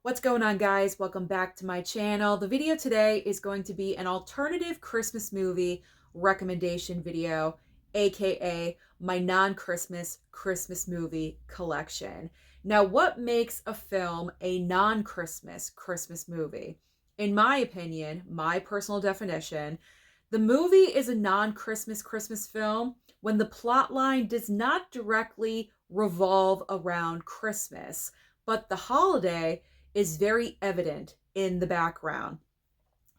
What's going on, guys? Welcome back to my channel. The video today is going to be an alternative Christmas movie recommendation video, aka my non-Christmas Christmas movie collection. Now, what makes a film a non-Christmas Christmas movie? In my opinion, my personal definition, the movie is a non-Christmas Christmas film when the plot line does not directly revolve around Christmas, but the holiday is very evident in the background.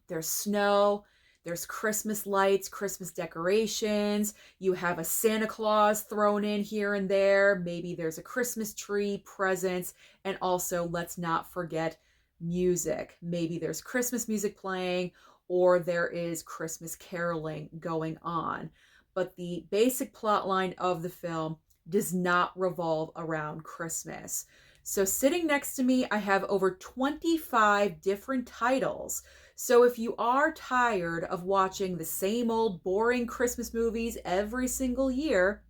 There's snow, there's Christmas lights, Christmas decorations, you have a Santa Claus thrown in here and there, maybe there's a Christmas tree, presents, and also let's not forget music. Maybe there's Christmas music playing or there is Christmas caroling going on. But the basic plot line of the film does not revolve around Christmas. So sitting next to me, I have over 25 different titles. So if you are tired of watching the same old boring Christmas movies every single year,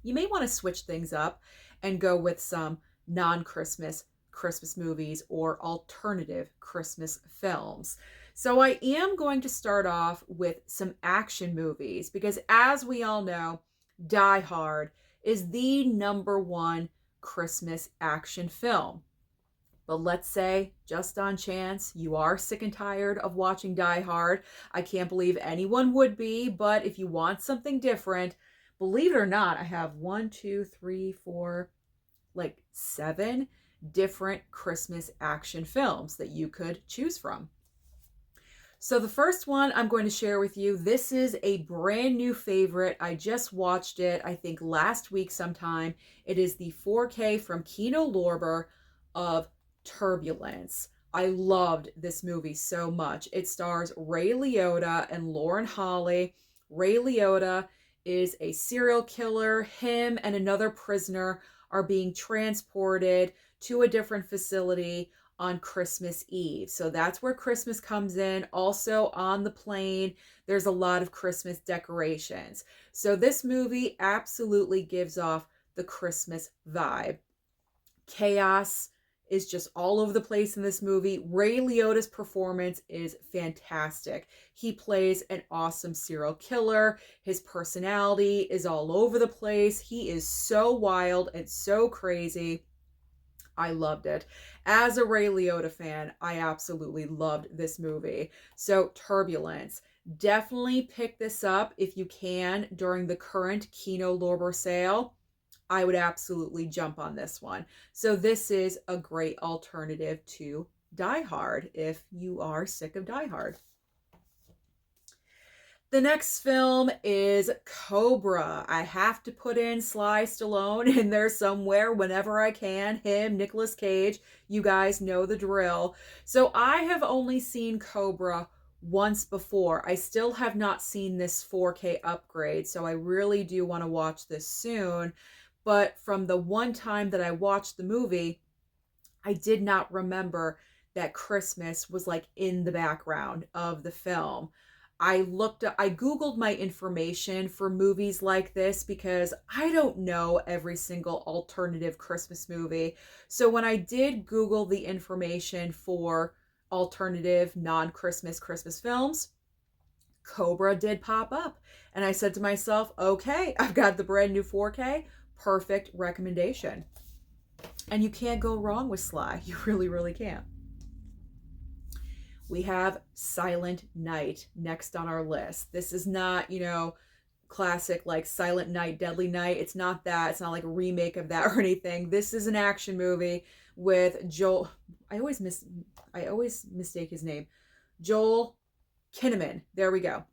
you may want to switch things up and go with some non-Christmas Christmas movies or alternative Christmas films. So I am going to start off with some action movies because, as we all know, Die Hard is the #1 Christmas action film. But let's say, just on chance, you are sick and tired of watching Die Hard. I can't believe anyone would be, but if you want something different, believe it or not, I have 7 different Christmas action films that you could choose from. So the first one I'm going to share with you, this is a brand new favorite. I just watched it, I think last week sometime. It is the 4K from Kino Lorber of Turbulence. I loved this movie so much. It stars Ray Liotta and Lauren Holly. Ray Liotta is a serial killer. Him and another prisoner are being transported to a different facility on Christmas Eve. So that's where Christmas comes in. Also on the plane, there's a lot of Christmas decorations. So this movie absolutely gives off the Christmas vibe. Chaos is just all over the place in this movie. Ray Liotta's performance is fantastic. He plays an awesome serial killer. His personality is all over the place. He is so wild and so crazy. I loved it. As a Ray Liotta fan, I absolutely loved this movie. So Turbulence. Definitely pick this up if you can during the current Kino Lorber sale. I would absolutely jump on this one. So this is a great alternative to Die Hard if you are sick of Die Hard. The next film is Cobra. I have to put in Sly Stallone in there somewhere whenever I can. Him, Nicolas Cage, you guys know the drill. So I have only seen Cobra once before. I still have not seen this 4K upgrade, so I really do want to watch this soon. But from the one time that I watched the movie, I did not remember that Christmas was like in the background of the film. I Googled my information for movies like this because I don't know every single alternative Christmas movie. So when I did Google the information for alternative non-Christmas Christmas films, Cobra did pop up. And I said to myself, okay, I've got the brand new 4K, perfect recommendation. And you can't go wrong with Sly. You really, really can't. We have Silent Night next on our list. This is not, classic like Silent Night, Deadly Night. It's not that. It's not like a remake of that or anything. This is an action movie with Joel. I always mistake his name. Joel Kinnaman. There we go.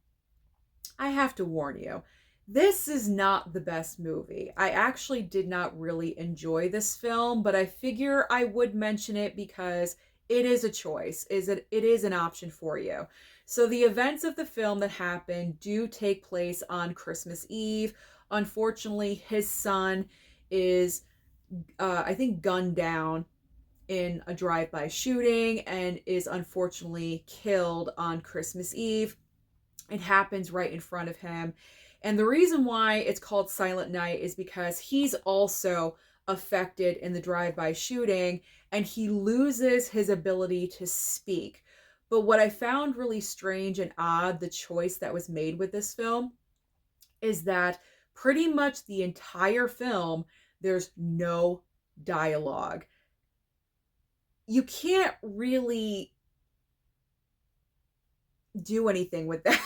I have to warn you. This is not the best movie. I actually did not really enjoy this film, but I figure I would mention it because it is a choice. It is an option for you. So the events of the film that happen do take place on Christmas Eve. Unfortunately, his son is, I think, gunned down in a drive-by shooting and is unfortunately killed on Christmas Eve. It happens right in front of him. And the reason why it's called Silent Night is because he's also affected in the drive-by shooting, and he loses his ability to speak. But what I found really strange and odd, the choice that was made with this film, is that pretty much the entire film, there's no dialogue. You can't really do anything with that.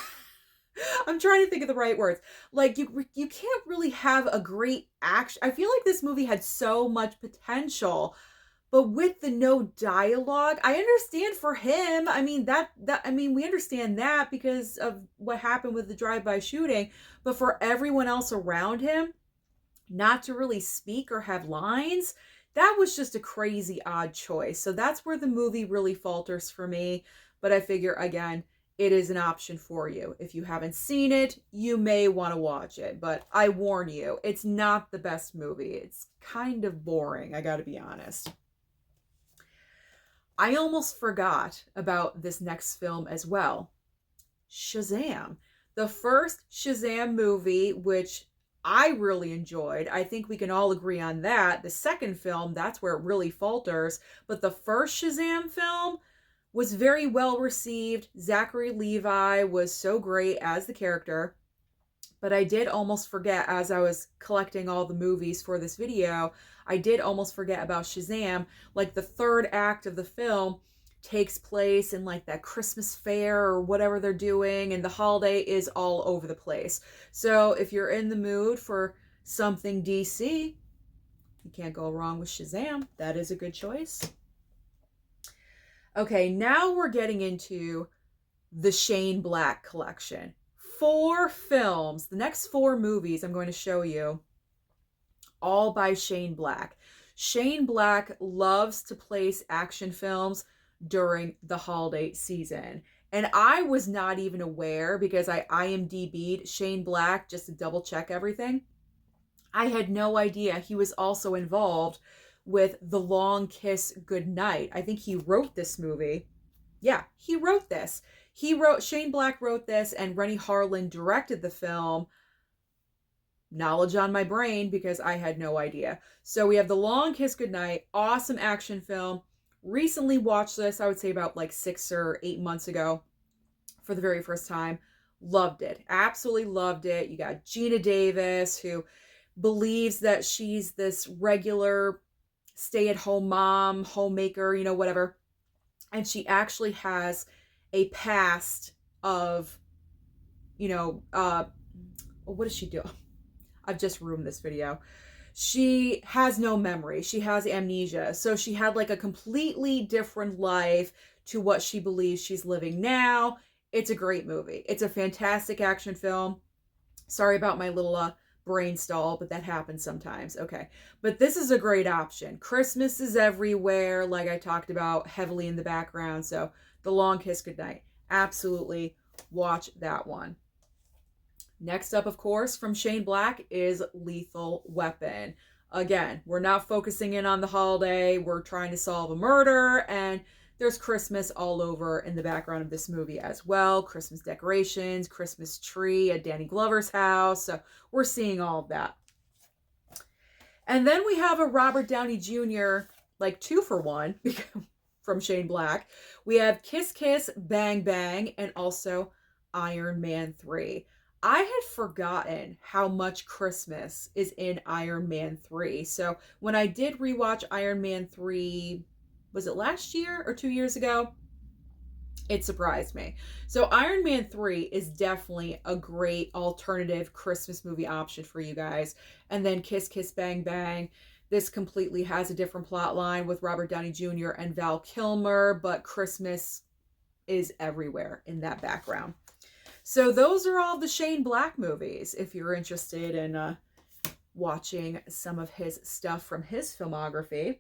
I'm trying to think of the right words. Like you can't really have a great action. I feel like this movie had so much potential, but with the no dialogue, I understand for him. I mean I mean we understand that because of what happened with the drive-by shooting, but for everyone else around him not to really speak or have lines, that was just a crazy odd choice. So that's where the movie really falters for me, but I figure again, it is an option for you. If you haven't seen it, you may want to watch it, but I warn you, it's not the best movie. It's kind of boring, I gotta be honest. I almost forgot about this next film as well. Shazam. The first Shazam movie, which I really enjoyed. I think we can all agree on that. The second film, that's where it really falters. But the first Shazam film was very well received. Zachary Levi was so great as the character. But I did almost forget, as I was collecting all the movies for this video, I did almost forget about Shazam. Like the third act of the film takes place in like that Christmas fair or whatever they're doing, and the holiday is all over the place. So if you're in the mood for something DC, you can't go wrong with Shazam. That is a good choice. Okay, now we're getting into the Shane Black collection. 4 films, the next 4 movies I'm going to show you, all by Shane Black. Shane Black loves to place action films during the holiday season. And I was not even aware, because I IMDb'd Shane Black just to double check everything. I had no idea he was also involved with The Long Kiss Goodnight. I think he wrote this movie. Yeah, he wrote this. Shane Black wrote this, and Renny Harlin directed the film. Knowledge on my brain, because I had no idea. So we have The Long Kiss Goodnight, awesome action film. Recently watched this, I would say about like 6 or 8 months ago for the very first time. Loved it. Absolutely loved it. You got Gina Davis, who believes that she's this regular stay-at-home mom, homemaker, you know, whatever. And she actually has a past of, you know, what does she do? I've just ruined this video. She has no memory. She has amnesia. So she had like a completely different life to what she believes she's living now. It's a great movie. It's a fantastic action film. Sorry about my little brain stall, but that happens sometimes. Okay. But this is a great option. Christmas is everywhere, like I talked about, heavily in the background. So The Long Kiss Goodnight. Absolutely watch that one. Next up, of course, from Shane Black is Lethal Weapon. Again, we're not focusing in on the holiday. We're trying to solve a murder, and there's Christmas all over in the background of this movie as well. Christmas decorations, Christmas tree at Danny Glover's house. So we're seeing all of that. And then we have a Robert Downey Jr., like 2-for-1 from Shane Black. We have Kiss Kiss Bang Bang, and also Iron Man 3. I had forgotten how much Christmas is in Iron Man 3. So when I did rewatch Iron Man 3, was it last year or 2 years ago? It surprised me. So Iron Man 3 is definitely a great alternative Christmas movie option for you guys. And then Kiss Kiss Bang Bang. This completely has a different plot line with Robert Downey Jr. and Val Kilmer, but Christmas is everywhere in that background. So those are all the Shane Black movies, if you're interested in watching some of his stuff from his filmography.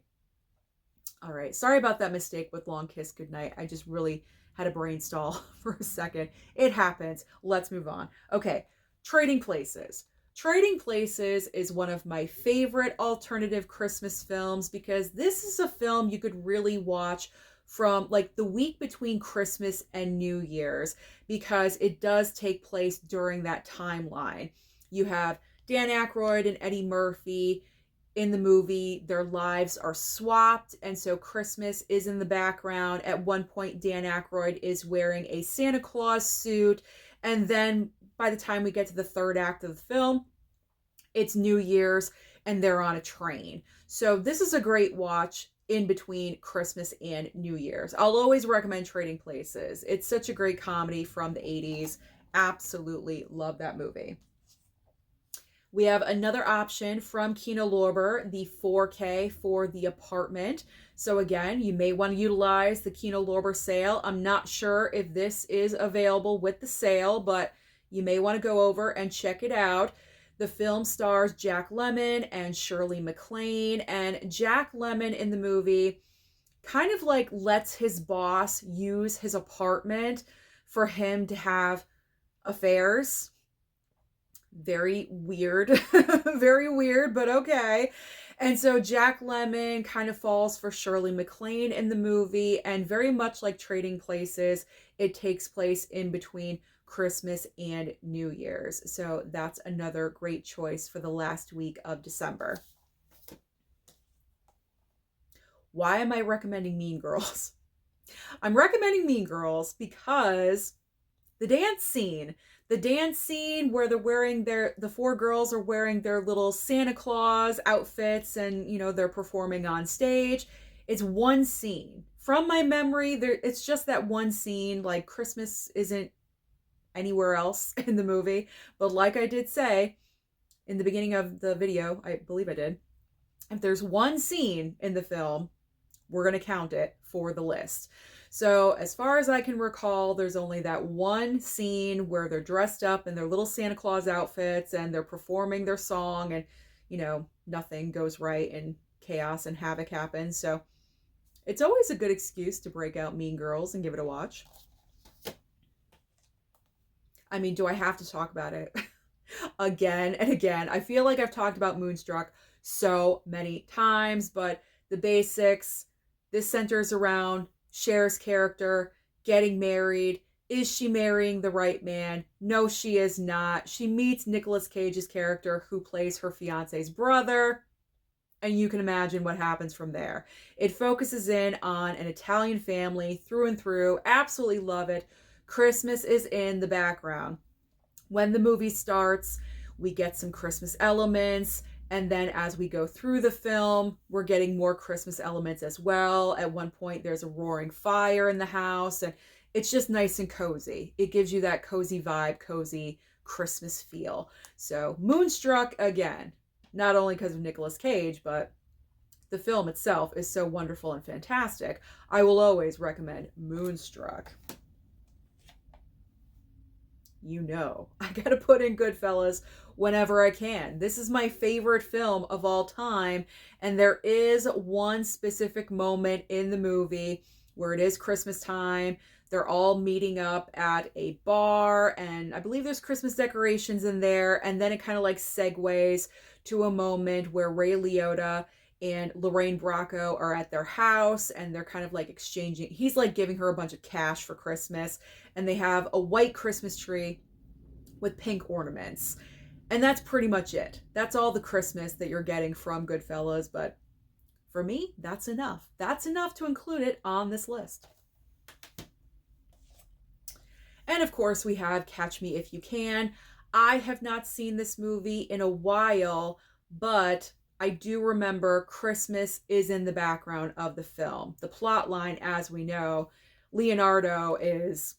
All right, sorry about that mistake with Long Kiss Goodnight. I just really had a brain stall for a second. It happens. Let's move on. Okay, Trading Places. Trading Places is one of my favorite alternative Christmas films, because this is a film you could really watch from like the week between Christmas and New Year's, because it does take place during that timeline. You have Dan Aykroyd and Eddie Murphy in the movie, their lives are swapped, and so Christmas is in the background. At one point, Dan Aykroyd is wearing a Santa Claus suit, and then by the time we get to the third act of the film, it's New Year's, and they're on a train. So this is a great watch in between Christmas and New Year's. I'll always recommend Trading Places. It's such a great comedy from the 80s. Absolutely love that movie. We have another option from Kino Lorber, the 4K for The Apartment. So again, you may want to utilize the Kino Lorber sale. I'm not sure if this is available with the sale, but you may want to go over and check it out. The film stars Jack Lemmon and Shirley MacLaine, and Jack Lemmon in the movie kind of like lets his boss use his apartment for him to have affairs. Very weird, very weird, but okay. And so Jack Lemmon kind of falls for Shirley MacLaine in the movie, and very much like Trading Places, it takes place in between Christmas and New Year's. So that's another great choice for the last week of December. Why am I recommending Mean Girls? I'm recommending Mean Girls because the dance scene where they're wearing the four girls are wearing their little Santa Claus outfits, and they're performing on stage. It's one scene from my memory. It's just that one scene. Like, Christmas isn't anywhere else in the movie, but like I did say in the beginning of the video, I believe I did, if there's one scene in the film, we're going to count it for the list. So as far as I can recall, there's only that one scene where they're dressed up in their little Santa Claus outfits and they're performing their song, and nothing goes right and chaos and havoc happens. So it's always a good excuse to break out Mean Girls and give it a watch. I mean, do I have to talk about it again and again? I feel like I've talked about Moonstruck so many times, but the basics, this centers around Cher's character getting married. Is she marrying the right man? No, she is not. She meets Nicolas Cage's character, who plays her fiance's brother, and you can imagine what happens from there. It focuses in on an Italian family through and through. Absolutely love it. Christmas is in the background. When the movie starts, we get some Christmas elements. And then as we go through the film, we're getting more Christmas elements as well. At one point, there's a roaring fire in the house, and it's just nice and cozy. It gives you that cozy vibe, cozy Christmas feel. So Moonstruck, again, not only because of Nicolas Cage, but the film itself is so wonderful and fantastic. I will always recommend Moonstruck. I gotta put in Goodfellas whenever I can. This is my favorite film of all time, and there is one specific moment in the movie where it is Christmas time. They're all meeting up at a bar, and I believe there's Christmas decorations in there, and then it kind of like segues to a moment where Ray Liotta and Lorraine Bracco are at their house, and they're kind of like exchanging. He's like giving her a bunch of cash for Christmas, and they have a white Christmas tree with pink ornaments. And that's pretty much it. That's all the Christmas that you're getting from Goodfellas, but for me, that's enough. That's enough to include it on this list. And of course, we have Catch Me If You Can. I have not seen this movie in a while, but I do remember Christmas is in the background of the film. The plot line, as we know, Leonardo is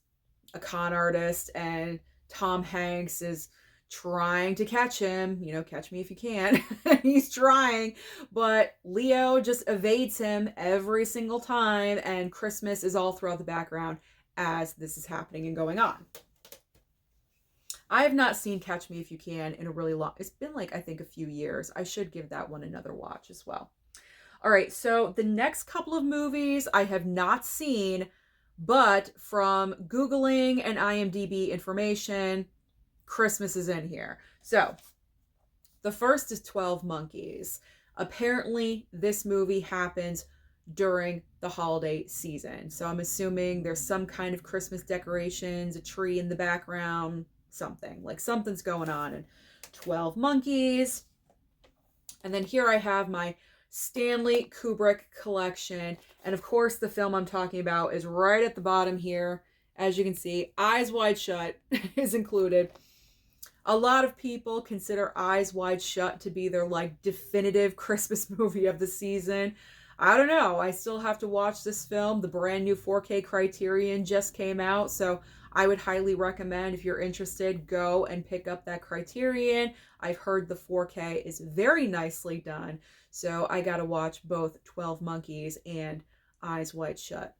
a con artist, and Tom Hanks is trying to catch him. Catch me if you can. He's trying, but Leo just evades him every single time, and Christmas is all throughout the background as this is happening and going on. I have not seen Catch Me If You Can in a really long, it's been like, I think a few years. I should give that one another watch as well. All right, so the next couple of movies I have not seen, but from Googling and IMDb information, Christmas is in here. So the first is 12 Monkeys. Apparently this movie happens during the holiday season. So I'm assuming there's some kind of Christmas decorations, a tree in the background, something. Like something's going on in 12 Monkeys. And then here I have my Stanley Kubrick collection. And of course, the film I'm talking about is right at the bottom here. As you can see, Eyes Wide Shut is included. A lot of people consider Eyes Wide Shut to be their like definitive Christmas movie of the season. I don't know. I still have to watch this film. The brand new 4K Criterion just came out, so I would highly recommend, if you're interested, go and pick up that Criterion. I've heard the 4K is very nicely done, so I got to watch both 12 Monkeys and Eyes Wide Shut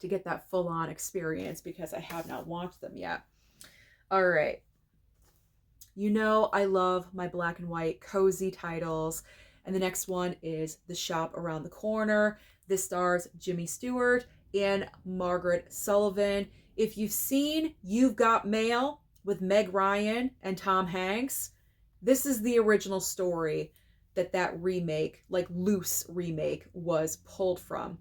to get that full-on experience because I have not watched them yet. All right. You know I love my black and white cozy titles. And the next one is The Shop Around the Corner. This stars Jimmy Stewart and Margaret Sullivan. If you've seen You've Got Mail with Meg Ryan and Tom Hanks, this is the original story that remake, like loose remake, was pulled from.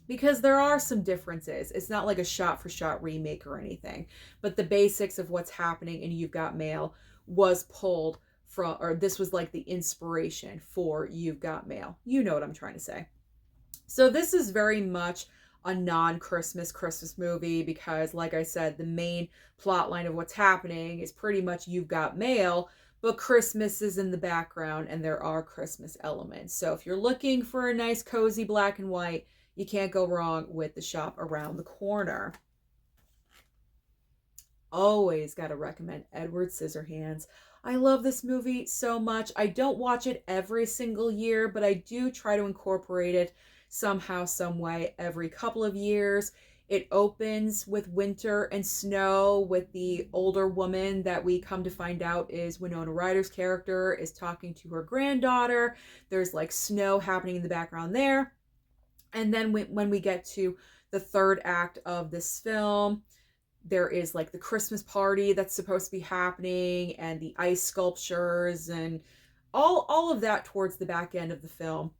Because there are some differences. It's not like a shot-for-shot remake or anything. But the basics of what's happening in You've Got Mail was pulled from, or this was like the inspiration for You've Got Mail. You know what I'm trying to say. So this is very much a non-Christmas movie because, like I said, the main plot line of what's happening is pretty much You've Got Mail, but Christmas is in the background and there are Christmas elements. So if you're looking for a nice cozy black and white, you can't go wrong with The Shop Around the Corner. Always got to recommend Edward Scissorhands. I love this movie so much. I don't watch it every single year, but I do try to incorporate it somehow, some way every couple of years. It opens with winter and snow with the older woman that we come to find out is Winona Ryder's character is talking to her granddaughter. There's like snow happening in the background there. And then when we get to the third act of this film, there is like the Christmas party that's supposed to be happening and the ice sculptures and all of that towards the back end of the film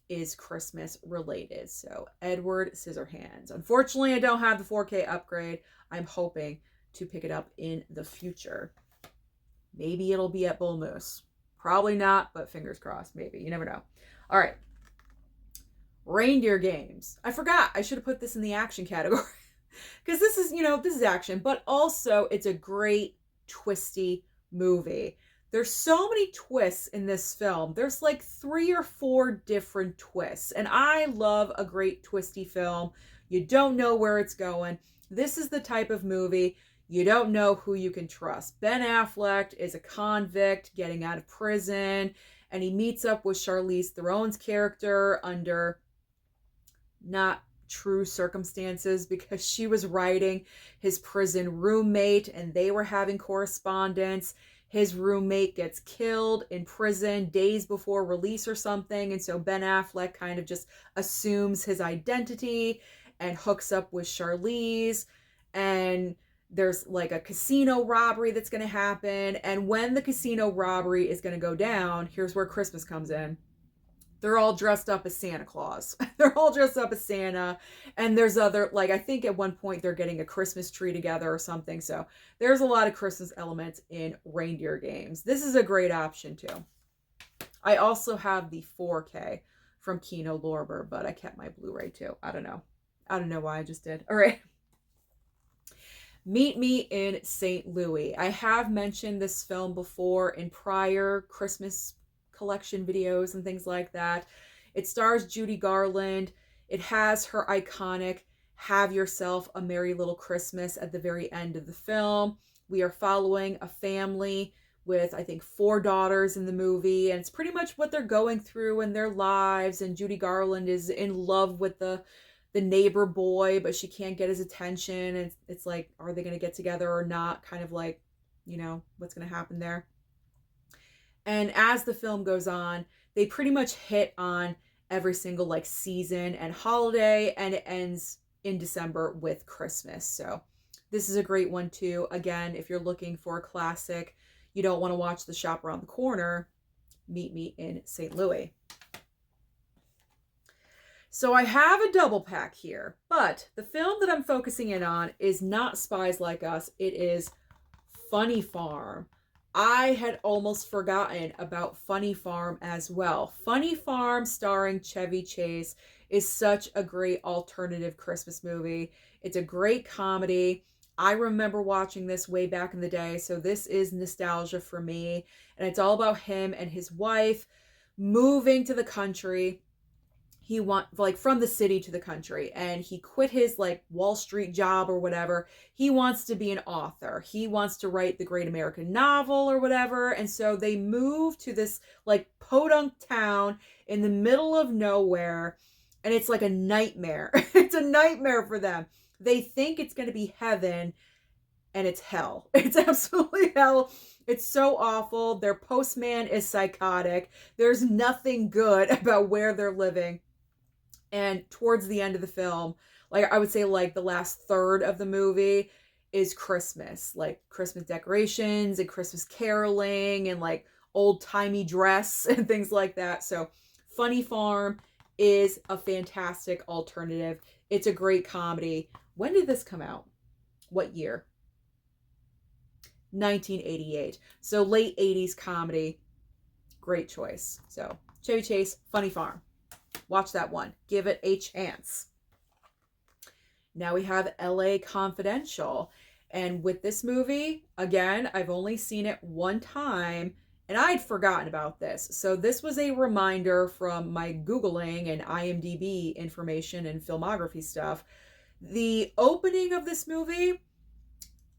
is Christmas related. So Edward Scissorhands. Unfortunately, I don't have the 4K upgrade. I'm hoping to pick it up in the future. Maybe it'll be at Bull Moose. Probably not, but fingers crossed, maybe. You never know. All right. Reindeer Games. I forgot. I should have put this in the action category. Because this is, this is action, but also it's a great twisty movie. There's so many twists in this film. There's like 3 or 4 different twists. And I love a great twisty film. You don't know where it's going. This is the type of movie you don't know who you can trust. Ben Affleck is a convict getting out of prison, and he meets up with Charlize Theron's character under not true circumstances because she was writing his prison roommate and they were having correspondence. His roommate gets killed in prison days before release or something, and so Ben Affleck kind of just assumes his identity and hooks up with Charlize, and there's like a casino robbery that's going to happen, and when the casino robbery is going to go down, here's where Christmas comes in. They're all dressed up as Santa Claus. They're all dressed up as Santa. And there's other, like, I think at one point they're getting a Christmas tree together or something. So there's a lot of Christmas elements in Reindeer Games. This is a great option too. I also have the 4K from Kino Lorber, but I kept my Blu-ray too. I don't know. I don't know why I just did. All right. Meet Me in St. Louis. I have mentioned this film before in prior Christmas collection videos and things like that. It stars Judy Garland. It has her iconic "Have Yourself a Merry Little Christmas" at the very end of the film. We are following a family with, I think, 4 daughters in the movie, and it's pretty much what they're going through in their lives. And Judy Garland is in love with the neighbor boy, but she can't get his attention. And it's like, are they going to get together or not? Kind of like, what's going to happen there? And as the film goes on, they pretty much hit on every single like season and holiday, and it ends in December with Christmas. So this is a great one too. Again, if you're looking for a classic, you don't want to watch The Shop Around the Corner, Meet Me in St. Louis. So I have a double pack here, but the film that I'm focusing in on is not Spies Like Us. It is Funny Farm. I had almost forgotten about Funny Farm as well. Funny Farm starring Chevy Chase is such a great alternative Christmas movie. It's a great comedy. I remember watching this way back in the day, so this is nostalgia for me. And it's all about him and his wife moving to the country. He want like from the city to the country, and he quit his like Wall Street job or whatever. He wants to be an author. He wants to write the great American novel or whatever. And so they move to this like podunk town in the middle of nowhere, and it's like a nightmare. It's a nightmare for them. They think it's going to be heaven, and it's hell. It's absolutely hell. It's so awful. Their postman is psychotic. There's nothing good about where they're living. And towards the end of the film, like I would say like the last third of the movie is Christmas, like Christmas decorations and Christmas caroling and like old-timey dress and things like that. So Funny Farm is a fantastic alternative. It's a great comedy. When did this come out? What year? 1988. So late 80s comedy. Great choice. So Chevy Chase, Funny Farm. Watch that one. Give it a chance. Now we have LA Confidential. And with this movie, again, I've only seen it one time, and I'd forgotten about this. So this was a reminder from my Googling and IMDb information and filmography stuff. The opening of this movie,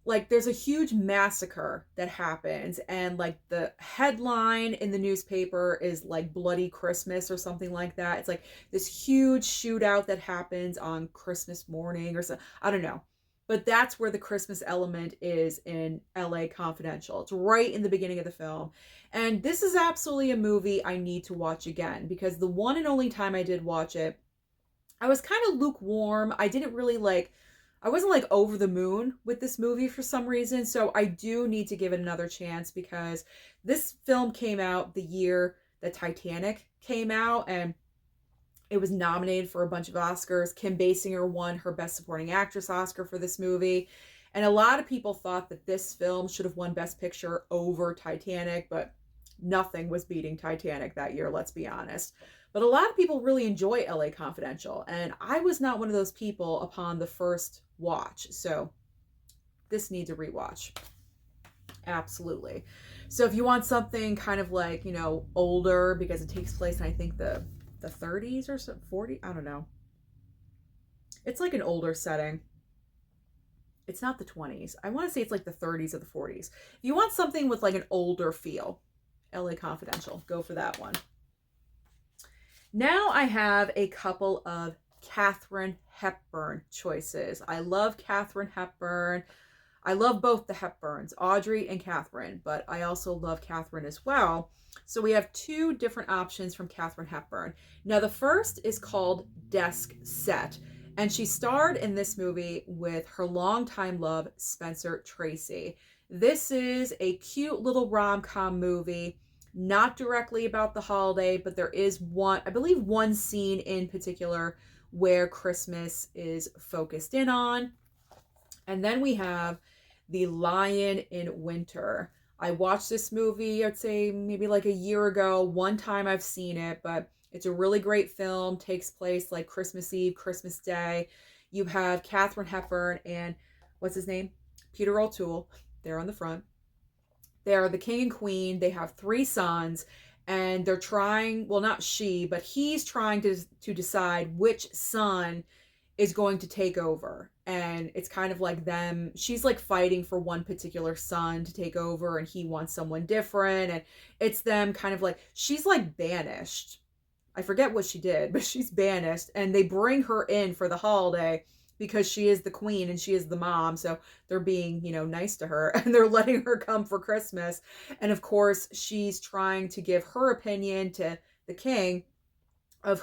like there's a huge massacre that happens, and like the headline in the newspaper is like Bloody Christmas or something like that. It's like this huge shootout that happens on Christmas morning or something. I don't know. But that's where the Christmas element is in LA Confidential. It's right in the beginning of the film. And this is absolutely a movie I need to watch again, because the one and only time I did watch it, I was kind of lukewarm. I didn't really like, I wasn't like over the moon with this movie for some reason. So I do need to give it another chance, because this film came out the year that Titanic came out, and it was nominated for a bunch of Oscars. Kim Basinger won her Best Supporting Actress Oscar for this movie. And a lot of people thought that this film should have won Best Picture over Titanic, but nothing was beating Titanic that year, let's be honest. But a lot of people really enjoy LA Confidential, and I was not one of those people upon the first watch. So this needs a rewatch. Absolutely. So if you want something kind of like, you know, older, because it takes place in, I think, the 30s or so, 40, I don't know. It's like an older setting. It's not the 20s. I want to say it's like the 30s or the 40s. If you want something with like an older feel, LA Confidential, go for that one. Now I have a couple of Katharine Hepburn choices. I love Katharine Hepburn. I love both the Hepburns, Audrey and Katharine, but I also love Katharine as well. So we have two different options from Katharine Hepburn. Now the first is called Desk Set, and she starred in this movie with her longtime love, Spencer Tracy. This is a cute little rom-com movie, not directly about the holiday, but there is one, I believe one scene in particular where Christmas is focused in on. And then we have The Lion in Winter. I watched this movie, I'd say maybe like a year ago. One time I've seen it, but it's a really great film. Takes place like Christmas Eve, Christmas Day. You have Katharine Hepburn and what's his name? Peter O'Toole. They're on the front. They're the king and queen. They have 3 sons, and they're trying, well, not she, but he's trying to decide which son is going to take over. And it's kind of like them, she's like fighting for one particular son to take over, and he wants someone different. And it's them kind of like, she's like banished. I forget what she did, but she's banished, and they bring her in for the holiday because she is the queen and she is the mom. So they're being, you know, nice to her, and they're letting her come for Christmas. And of course, she's trying to give her opinion to the king of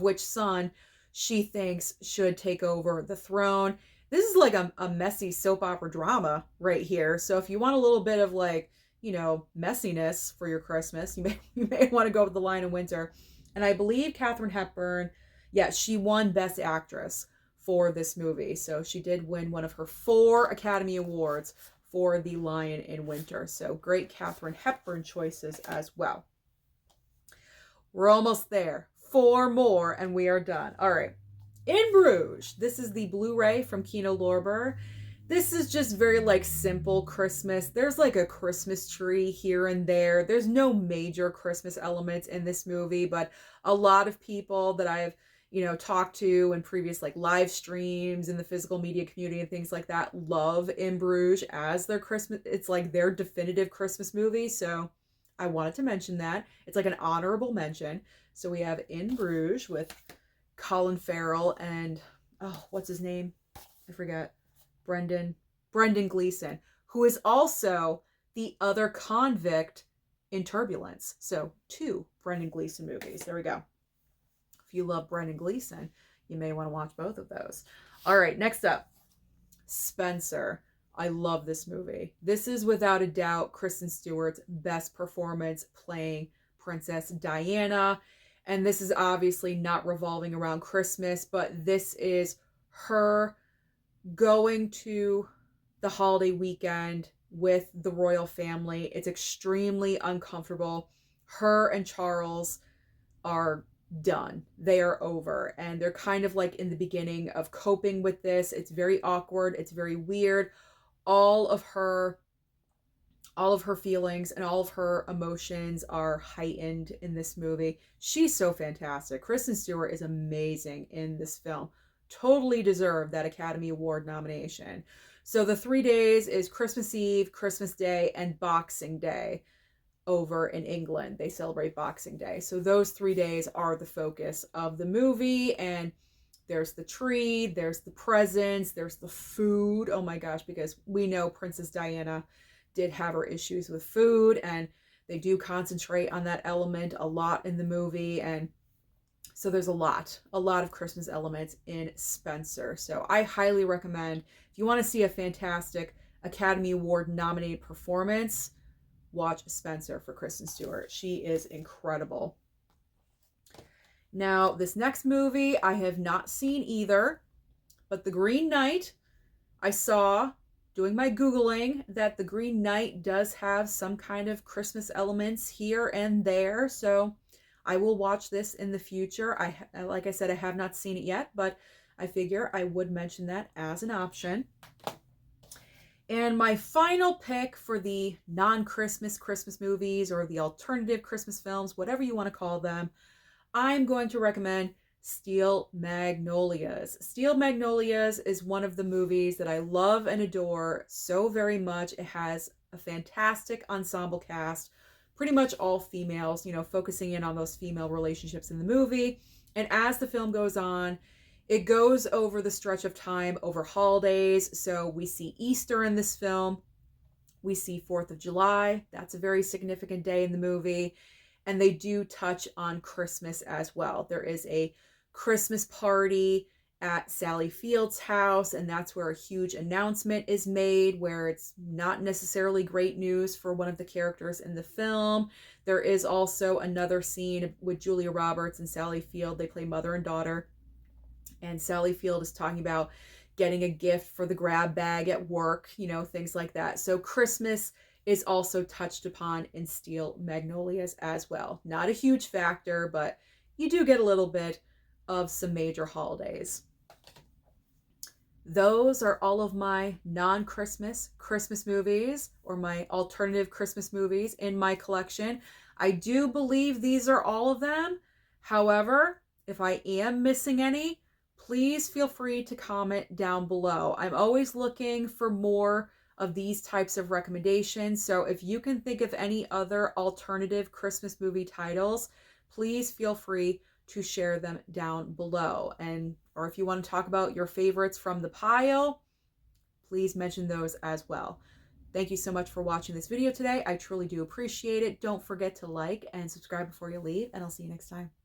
which son she thinks should take over the throne. This is like a messy soap opera drama right here. So if you want a little bit of like, you know, messiness for your Christmas, you may want to go with The Lion in Winter. And I believe Katharine Hepburn, yeah, she won Best Actress for this movie. So she did win one of her 4 Academy Awards for The Lion in Winter. So great Katharine Hepburn choices as well. We're almost there. 4 more and we are done. All right. In Bruges. This is the Blu-ray from Kino Lorber. This is just very like simple Christmas. There's like a Christmas tree here and there. There's no major Christmas elements in this movie, but a lot of people that I've, talked to in previous like live streams in the physical media community and things like that love In Bruges as their Christmas. It's like their definitive Christmas movie. So I wanted to mention that. It's like an honorable mention. So we have In Bruges with Colin Farrell and, oh, what's his name? I forget. Brendan Gleeson, who is also the other convict in Turbulence. So 2 Brendan Gleeson movies. There we go. If you love Brendan Gleeson, you may want to watch both of those. All right, next up, Spencer. I love this movie. This is without a doubt Kristen Stewart's best performance playing Princess Diana. And this is obviously not revolving around Christmas, but this is her going to the holiday weekend with the royal family. It's extremely uncomfortable. Her and Charles are done. They are over. And they're kind of like in the beginning of coping with this. It's very awkward. It's very weird. All of her feelings and all of her emotions are heightened in this movie. She's so fantastic. Kristen Stewart is amazing in this film. Totally deserved that Academy Award nomination. So the 3 days is Christmas Eve, Christmas Day, and Boxing Day over in England. They celebrate Boxing Day. So those 3 days are the focus of the movie. And there's the tree, there's the presents, there's the food. Oh my gosh, because we know Princess Diana did have her issues with food, and they do concentrate on that element a lot in the movie. And so there's a lot of Christmas elements in Spencer. So I highly recommend, if you want to see a fantastic Academy Award nominated performance, watch Spencer for Kristen Stewart. She is incredible. Now, this next movie I have not seen either, but The Green Knight, I saw doing my Googling that The Green Knight does have some kind of Christmas elements here and there. So I will watch this in the future. Like I said, I have not seen it yet, but I figure I would mention that as an option. And my final pick for the non-Christmas Christmas movies, or the alternative Christmas films, whatever you want to call them, I'm going to recommend Steel Magnolias. Steel Magnolias is one of the movies that I love and adore so very much. It has a fantastic ensemble cast, pretty much all females, focusing in on those female relationships in the movie. And as the film goes on, it goes over the stretch of time over holidays. So we see Easter in this film. We see 4th of July. That's a very significant day in the movie. And they do touch on Christmas as well. There is a Christmas party at Sally Field's house, and that's where a huge announcement is made, where it's not necessarily great news for one of the characters in the film. There is also another scene with Julia Roberts and Sally Field. They play mother and daughter, and Sally Field is talking about getting a gift for the grab bag at work, things like that. So Christmas is also touched upon in Steel Magnolias as well. Not a huge factor, but you do get a little bit of some major holidays. Those are all of my non-Christmas Christmas movies, or my alternative Christmas movies in my collection. I do believe these are all of them. However, if I am missing any, please feel free to comment down below. I'm always looking for more of these types of recommendations. So if you can think of any other alternative Christmas movie titles, please feel free to share them down below. Or if you want to talk about your favorites from the pile, please mention those as well. Thank you so much for watching this video today. I truly do appreciate it. Don't forget to like and subscribe before you leave, and I'll see you next time.